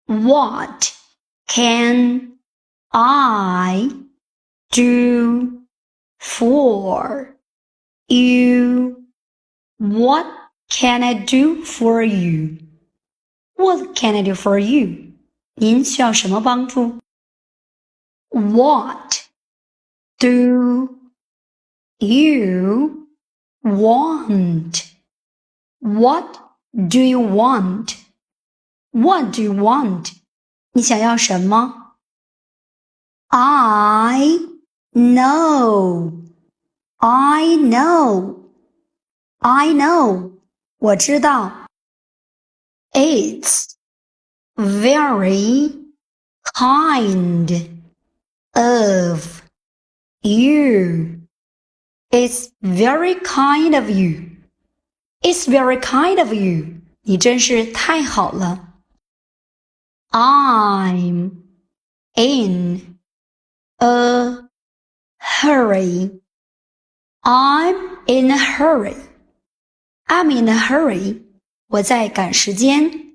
What can I do for you? What can I do for you? What can I do for you? 您需要什么帮助？ What do you want? What do you want? What do you want? 你想要什么？ I know. I know. I know. 我知道。It's very kind of you. It's very kind of you. It's very kind of you. 你真是太好了。I'm in a hurry. I'm in a hurry. I'm in a hurry. 我在赶时间。